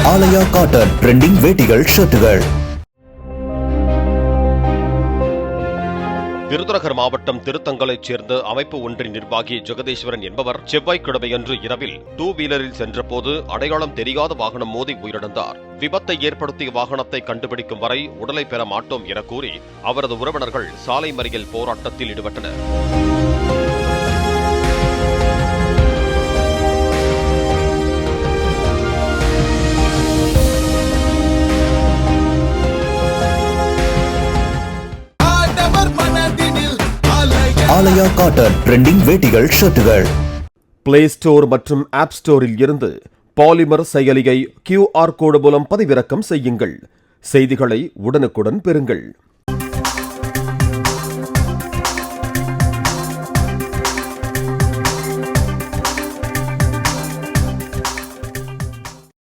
ஆலயா cotton trending வேட்டிகள் ஷர்ட்டுகள். Virudhunagar மாவட்டம் திருத்தங்கலைச் சேர்ந்த அமைப்பு ஒன்றின் நிர்வாகி ஜெகதீஸ்வரன் என்பவர் செவ்வாய்க்கிழமையன்று இரவில் 2 வீலரில் சென்றபோது அடையாளம் தெரியாத வாகனம் மோதி உயிரிழந்தார். விபத்தை ஏற்படுத்திய வாகனத்தை கண்டுபிடிக்கும் வரை உடலை பெற மாட்டோம் என கூறி அவரது உறவினர்கள் சாலை மறியல் போராட்டத்தில் ஈடுபட்டனர். ஆலயா காட்டன் ட்ரெண்டிங் வேட்டிகள் ஷர்ட்டுகள். பிளே ஸ்டோர் மற்றும் ஆப் ஸ்டோரில் இருந்து பாலிமர் செயலியை QR கோடு மூலம் பதிவிறக்கம் செய்யுங்கள். செய்திகளை உடனுக்குடன் பெறுங்கள்.